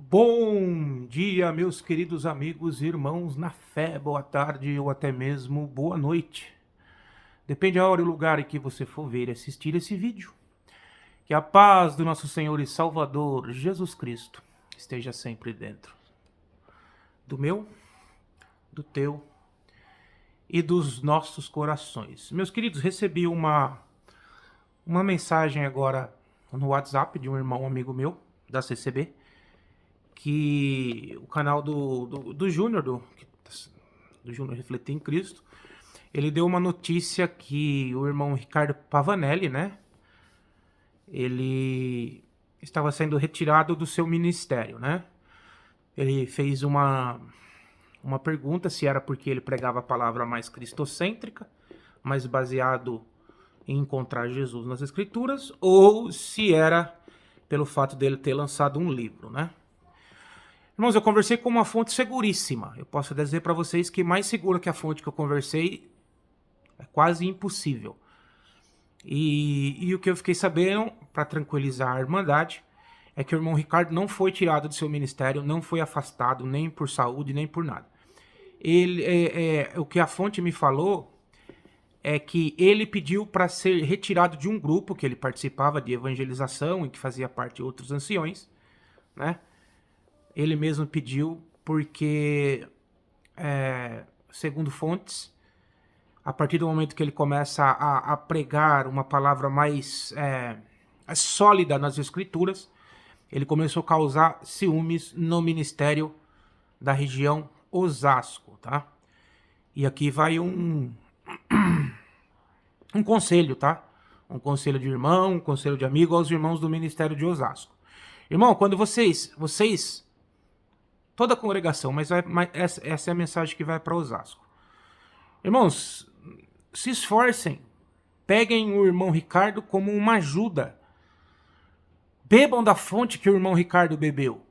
Bom dia, meus queridos amigos e irmãos na fé, boa tarde ou até mesmo boa noite. Depende da hora e o lugar em que você for ver e assistir esse vídeo. Que a paz do nosso Senhor e Salvador Jesus Cristo esteja sempre dentro do meu, do teu e dos nossos corações. Meus queridos, recebi uma mensagem agora no WhatsApp de um irmão amigo meu da CCB, que o canal do Júnior, do Júnior Refletir em Cristo, ele deu uma notícia que o irmão Ricardo Pavanelli, né? Ele estava sendo retirado do seu ministério, né? Ele fez uma pergunta se era porque ele pregava a palavra mais cristocêntrica, mais baseado em encontrar Jesus nas Escrituras, ou se era pelo fato dele ter lançado um livro, né? Irmãos, eu conversei com uma fonte seguríssima. Eu posso dizer para vocês que mais segura que a fonte que eu conversei é quase impossível. E o que eu fiquei sabendo, para tranquilizar a Irmandade, é que o irmão Ricardo não foi tirado do seu ministério, não foi afastado, nem por saúde, nem por nada. O que a fonte me falou é que ele pediu para ser retirado de um grupo que ele participava de evangelização, em que fazia parte de outros anciões, né? Ele mesmo pediu porque, segundo fontes, a partir do momento que ele começa a pregar uma palavra mais sólida nas Escrituras, ele começou a causar ciúmes no ministério da região Osasco, tá? E aqui vai um conselho, tá? Um conselho de irmão, um conselho de amigo aos irmãos do ministério de Osasco. Irmão, quando vocês toda a congregação, mas essa é a mensagem que vai para Osasco. Irmãos, se esforcem, peguem o irmão Ricardo como uma ajuda. Bebam da fonte que o irmão Ricardo bebeu.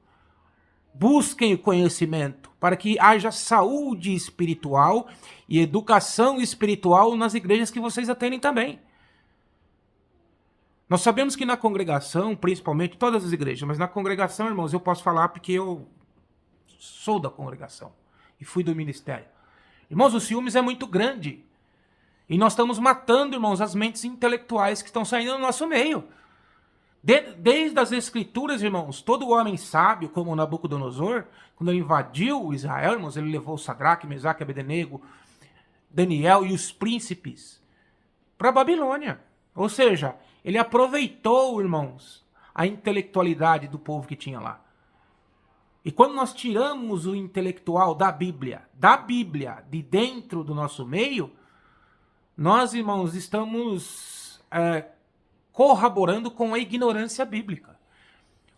Busquem o conhecimento para que haja saúde espiritual e educação espiritual nas igrejas que vocês atendem também. Nós sabemos que na congregação, principalmente todas as igrejas, mas na congregação, irmãos, eu posso falar porque eu sou da congregação e fui do ministério. Irmãos, o ciúmes é muito grande. E nós estamos matando, irmãos, as mentes intelectuais que estão saindo do nosso meio. Desde as Escrituras, irmãos, todo homem sábio, como Nabucodonosor, quando ele invadiu Israel, irmãos, ele levou Sadraque, Mesaque, Abednego, Daniel e os príncipes para a Babilônia. Ou seja, ele aproveitou, irmãos, a intelectualidade do povo que tinha lá. E quando nós tiramos o intelectual da Bíblia de dentro do nosso meio, nós, irmãos, estamos corroborando com a ignorância bíblica,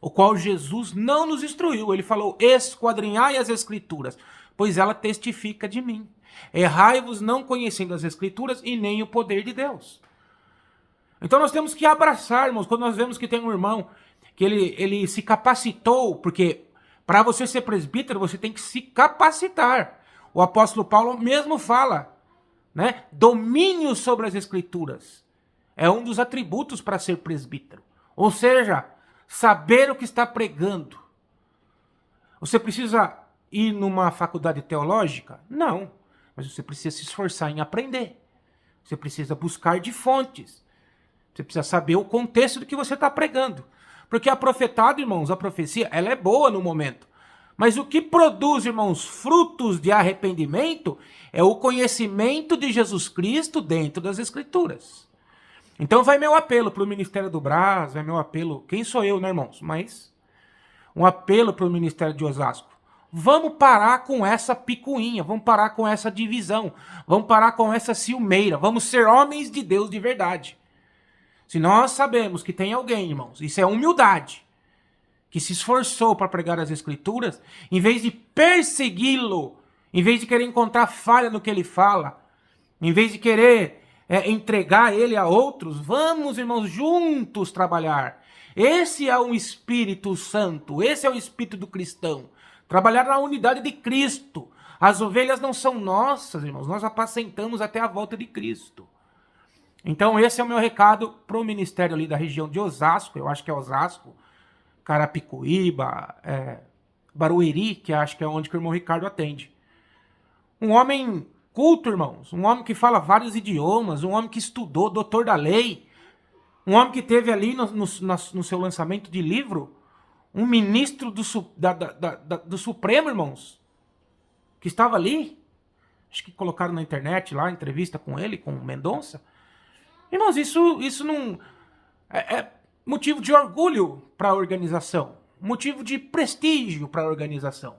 o qual Jesus não nos instruiu. Ele falou, esquadrinhai as Escrituras, pois ela testifica de mim. Errai-vos não conhecendo as Escrituras e nem o poder de Deus. Então nós temos que abraçar, irmãos, quando nós vemos que tem um irmão que ele se capacitou, porque para você ser presbítero, você tem que se capacitar. O apóstolo Paulo mesmo fala, né? Domínio sobre as Escrituras é um dos atributos para ser presbítero. Ou seja, saber o que está pregando. Você precisa ir numa faculdade teológica? Não. Mas você precisa se esforçar em aprender. Você precisa buscar de fontes. Você precisa saber o contexto do que você está pregando. Porque a profetada, irmãos, a profecia, ela é boa no momento. Mas o que produz, irmãos, frutos de arrependimento é o conhecimento de Jesus Cristo dentro das Escrituras. Então vai meu apelo para o Ministério do Brás, vai meu apelo, quem sou eu, né, irmãos? Mas um apelo para o Ministério de Osasco. Vamos parar com essa picuinha, vamos parar com essa divisão, vamos parar com essa ciumeira, vamos ser homens de Deus de verdade. Se nós sabemos que tem alguém, irmãos, isso é humildade, que se esforçou para pregar as Escrituras, em vez de persegui-lo, em vez de querer encontrar falha no que ele fala, em vez de querer entregar ele a outros, vamos, irmãos, juntos trabalhar. Esse é o Espírito Santo, esse é o Espírito do cristão. Trabalhar na unidade de Cristo. As ovelhas não são nossas, irmãos, nós apacentamos até a volta de Cristo. Então esse é o meu recado para o ministério ali da região de Osasco, eu acho que é Osasco, Carapicuíba, Barueri, que acho que é onde que o irmão Ricardo atende. Um homem culto, irmãos. Um homem que fala vários idiomas. Um homem que estudou, doutor da lei. Um homem que teve ali no seu lançamento de livro um ministro do Supremo, irmãos. Que estava ali. Acho que colocaram na internet lá, entrevista com ele, com o Mendonça. Irmãos, isso não... É motivo de orgulho para a organização. Motivo de prestígio para a organização.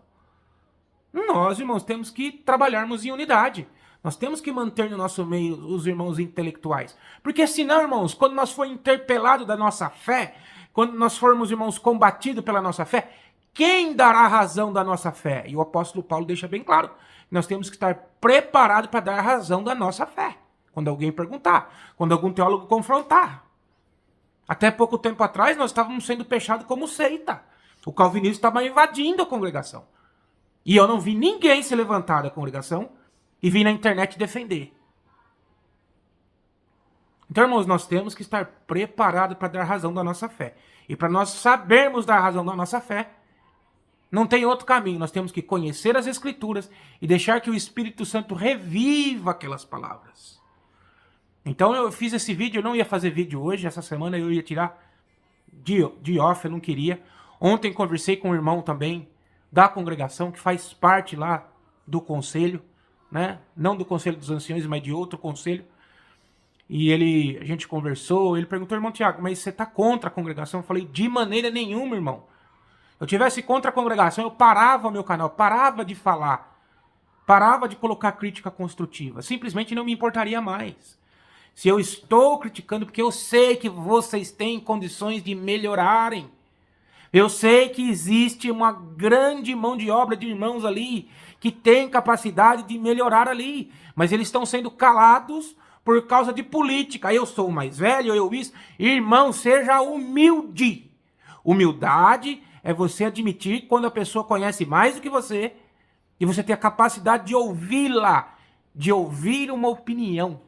Nós, irmãos, temos que trabalharmos em unidade. Nós temos que manter no nosso meio os irmãos intelectuais. Porque senão, irmãos, quando nós formos interpelados da nossa fé, quando nós formos, irmãos, combatidos pela nossa fé, quem dará razão da nossa fé? E o apóstolo Paulo deixa bem claro. Nós temos que estar preparados para dar razão da nossa fé. Quando alguém perguntar, quando algum teólogo confrontar. Até pouco tempo atrás, nós estávamos sendo fechados como seita. O calvinismo estava invadindo a congregação. E eu não vi ninguém se levantar da congregação e vir na internet defender. Então, irmãos, nós temos que estar preparados para dar razão da nossa fé. E para nós sabermos dar razão da nossa fé, não tem outro caminho. Nós temos que conhecer as Escrituras e deixar que o Espírito Santo reviva aquelas palavras. Então eu fiz esse vídeo, eu não ia fazer vídeo hoje, essa semana eu ia tirar de off, eu não queria. Ontem conversei com um irmão também da congregação, que faz parte lá do conselho, né? Não do conselho dos anciões, mas de outro conselho. E a gente conversou, ele perguntou, irmão Tiago, mas você está contra a congregação? Eu falei, de maneira nenhuma, irmão. Se eu tivesse contra a congregação, eu parava o meu canal, parava de falar, parava de colocar crítica construtiva. Simplesmente não me importaria mais. Se eu estou criticando, porque eu sei que vocês têm condições de melhorarem. Eu sei que existe uma grande mão de obra de irmãos ali que tem capacidade de melhorar ali. Mas eles estão sendo calados por causa de política. Eu sou o mais velho, eu isso. Irmão, seja humilde. Humildade é você admitir quando a pessoa conhece mais do que você e você tem a capacidade de ouvi-la, de ouvir uma opinião.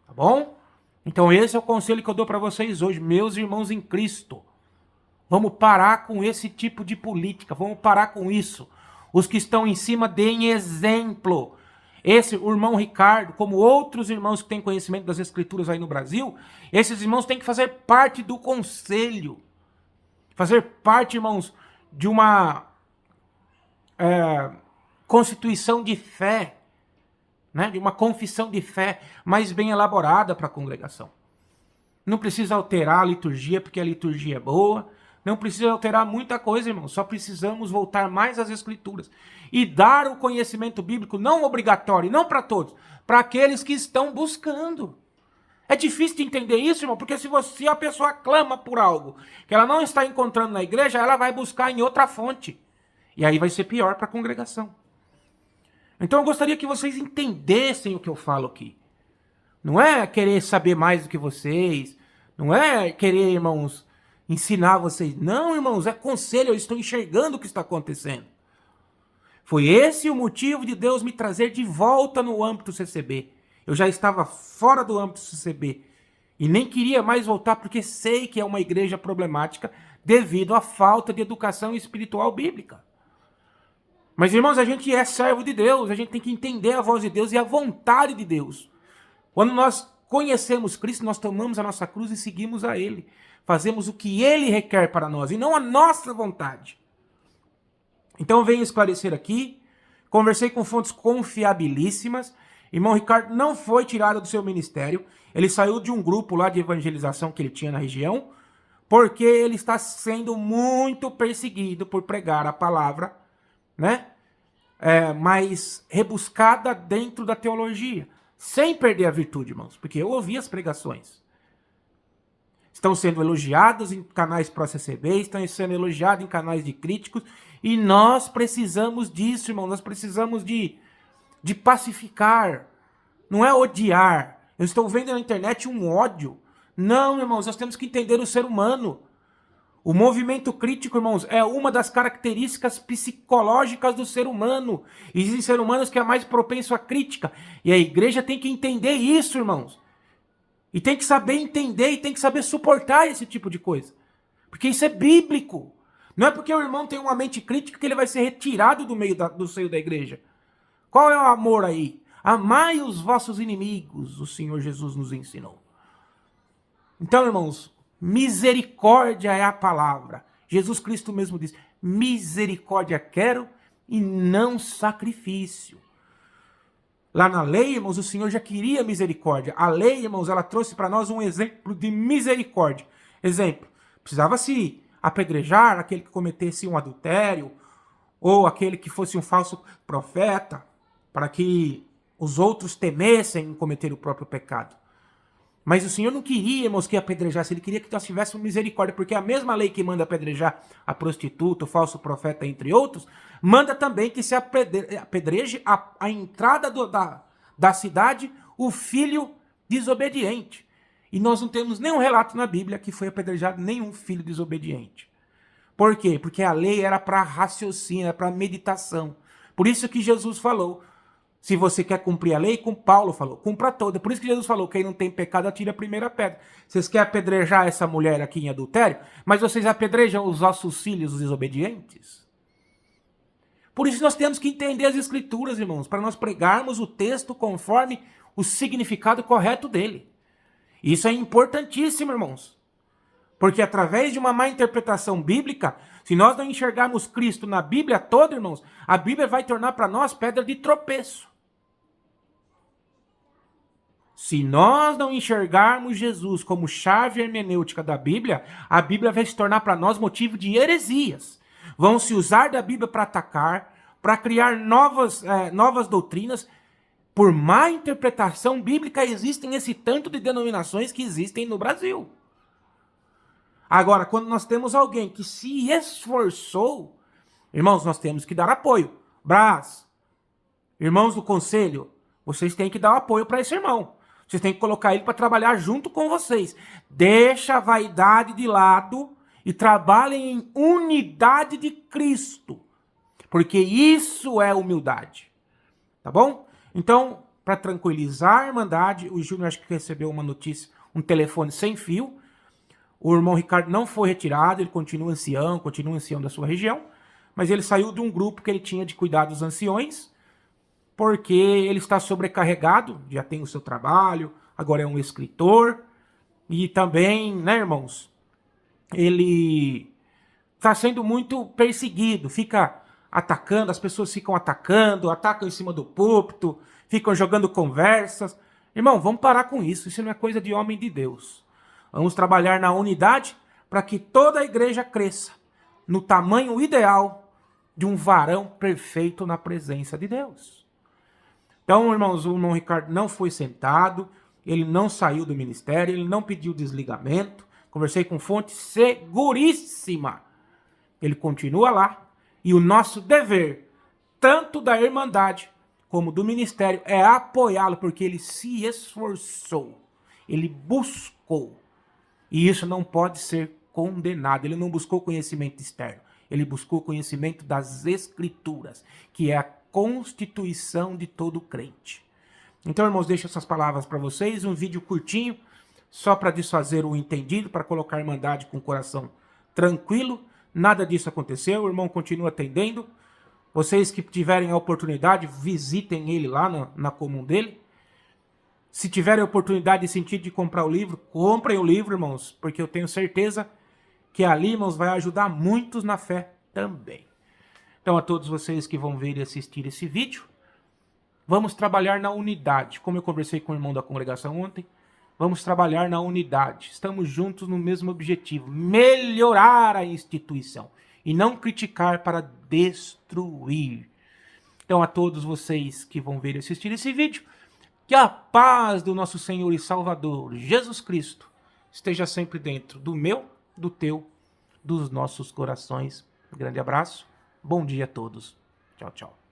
Tá bom? Então esse é o conselho que eu dou para vocês hoje, meus irmãos em Cristo. Vamos parar com esse tipo de política, vamos parar com isso. Os que estão em cima deem exemplo. O irmão Ricardo, como outros irmãos que têm conhecimento das Escrituras aí no Brasil, esses irmãos têm que fazer parte do conselho. Fazer parte, irmãos, de uma constituição de fé, né? De uma confissão de fé mais bem elaborada para a congregação. Não precisa alterar a liturgia, porque a liturgia é boa. Não precisa alterar muita coisa, irmão. Só precisamos voltar mais às Escrituras. E dar o conhecimento bíblico não obrigatório, não para todos, para aqueles que estão buscando. É difícil de entender isso, irmão, porque se a pessoa clama por algo que ela não está encontrando na igreja, ela vai buscar em outra fonte. E aí vai ser pior para a congregação. Então eu gostaria que vocês entendessem o que eu falo aqui. Não é querer saber mais do que vocês. Não é querer, irmãos, ensinar vocês. Não, irmãos, é conselho, eu estou enxergando o que está acontecendo. Foi esse o motivo de Deus me trazer de volta no âmbito CCB. Eu já estava fora do âmbito CCB e nem queria mais voltar porque sei que é uma igreja problemática devido à falta de educação espiritual bíblica. Mas, irmãos, a gente é servo de Deus, a gente tem que entender a voz de Deus e a vontade de Deus. Quando nós conhecemos Cristo, nós tomamos a nossa cruz e seguimos a Ele. Fazemos o que Ele requer para nós e não a nossa vontade. Então eu venho esclarecer aqui, conversei com fontes confiabilíssimas. Irmão Ricardo não foi tirado do seu ministério, ele saiu de um grupo lá de evangelização que ele tinha na região, porque ele está sendo muito perseguido por pregar a palavra, né? Mais rebuscada dentro da teologia, sem perder a virtude, irmãos, porque eu ouvi as pregações. Estão sendo elogiados em canais pró-CCB, estão sendo elogiados em canais de críticos, e nós precisamos disso, irmão, nós precisamos de pacificar, não é odiar. Eu estou vendo na internet um ódio. Não, irmãos, nós temos que entender o ser humano. O movimento crítico, irmãos, é uma das características psicológicas do ser humano. Existem seres humanos que é mais propenso à crítica. E a igreja tem que entender isso, irmãos. E tem que saber entender e tem que saber suportar esse tipo de coisa. Porque isso é bíblico. Não é porque o irmão tem uma mente crítica que ele vai ser retirado do meio do seio da igreja. Qual é o amor aí? Amai os vossos inimigos, o Senhor Jesus nos ensinou. Então, irmãos, misericórdia é a palavra. Jesus Cristo mesmo diz, misericórdia quero e não sacrifício. Lá na lei, irmãos, o Senhor já queria misericórdia. A lei, irmãos, ela trouxe para nós um exemplo de misericórdia. Exemplo, precisava-se apedrejar aquele que cometesse um adultério ou aquele que fosse um falso profeta, para que os outros temessem cometer o próprio pecado. Mas o Senhor não queria, irmãos, que apedrejasse, ele queria que nós tivéssemos misericórdia, porque a mesma lei que manda apedrejar a prostituta, o falso profeta, entre outros, manda também que se apedreje a entrada da cidade o filho desobediente. E nós não temos nenhum relato na Bíblia que foi apedrejado nenhum filho desobediente. Por quê? Porque a lei era para raciocínio, era para meditação. Por isso que Jesus falou, se você quer cumprir a lei, como Paulo falou, cumpra toda. Por isso que Jesus falou, quem não tem pecado, atira a primeira pedra. Vocês querem apedrejar essa mulher aqui em adultério, mas vocês apedrejam os vossos filhos desobedientes? Por isso nós temos que entender as escrituras, irmãos, para nós pregarmos o texto conforme o significado correto dele. Isso é importantíssimo, irmãos. Porque através de uma má interpretação bíblica, se nós não enxergarmos Cristo na Bíblia toda, irmãos, a Bíblia vai tornar para nós pedra de tropeço. Se nós não enxergarmos Jesus como chave hermenêutica da Bíblia, a Bíblia vai se tornar para nós motivo de heresias. Vão se usar da Bíblia para atacar, para criar novas doutrinas. Por má interpretação bíblica, existem esse tanto de denominações que existem no Brasil. Agora, quando nós temos alguém que se esforçou, irmãos, nós temos que dar apoio. Brás, irmãos do conselho, vocês têm que dar apoio para esse irmão. Vocês têm que colocar ele para trabalhar junto com vocês. Deixa a vaidade de lado e trabalhem em unidade de Cristo. Porque isso é humildade. Tá bom? Então, para tranquilizar a Irmandade, o Júnior acho que recebeu uma notícia, um telefone sem fio. O irmão Ricardo não foi retirado, ele continua ancião da sua região. Mas ele saiu de um grupo que ele tinha de cuidar dos anciões, porque ele está sobrecarregado, já tem o seu trabalho, agora é um escritor, e também, né, irmãos, ele está sendo muito perseguido, fica atacando, as pessoas ficam atacando, atacam em cima do púlpito, ficam jogando conversas. Irmão, vamos parar com isso não é coisa de homem de Deus. Vamos trabalhar na unidade para que toda a igreja cresça no tamanho ideal de um varão perfeito na presença de Deus. Então, irmãos, o irmão Ricardo não foi sentado, ele não saiu do ministério, ele não pediu desligamento. Conversei com fonte seguríssima. Ele continua lá. E o nosso dever, tanto da Irmandade como do ministério, é apoiá-lo, porque ele se esforçou. Ele buscou. E isso não pode ser condenado. Ele não buscou conhecimento externo. Ele buscou conhecimento das Escrituras, que é a constituição de todo crente. Então, irmãos, deixo essas palavras para vocês. Um vídeo curtinho, só para desfazer o entendido, para colocar a Irmandade com o coração tranquilo. Nada disso aconteceu, o irmão continua atendendo. Vocês que tiverem a oportunidade, visitem ele lá na comum dele. Se tiverem a oportunidade e sentido de comprar o livro, comprem o livro, irmãos, porque eu tenho certeza que ali, irmãos, vai ajudar muitos na fé também. Então, a todos vocês que vão ver e assistir esse vídeo, vamos trabalhar na unidade. Como eu conversei com o irmão da congregação ontem, vamos trabalhar na unidade. Estamos juntos no mesmo objetivo, melhorar a instituição e não criticar para destruir. Então, a todos vocês que vão ver e assistir esse vídeo, que a paz do nosso Senhor e Salvador, Jesus Cristo, esteja sempre dentro do meu, do teu, dos nossos corações. Um grande abraço. Bom dia a todos. Tchau, tchau.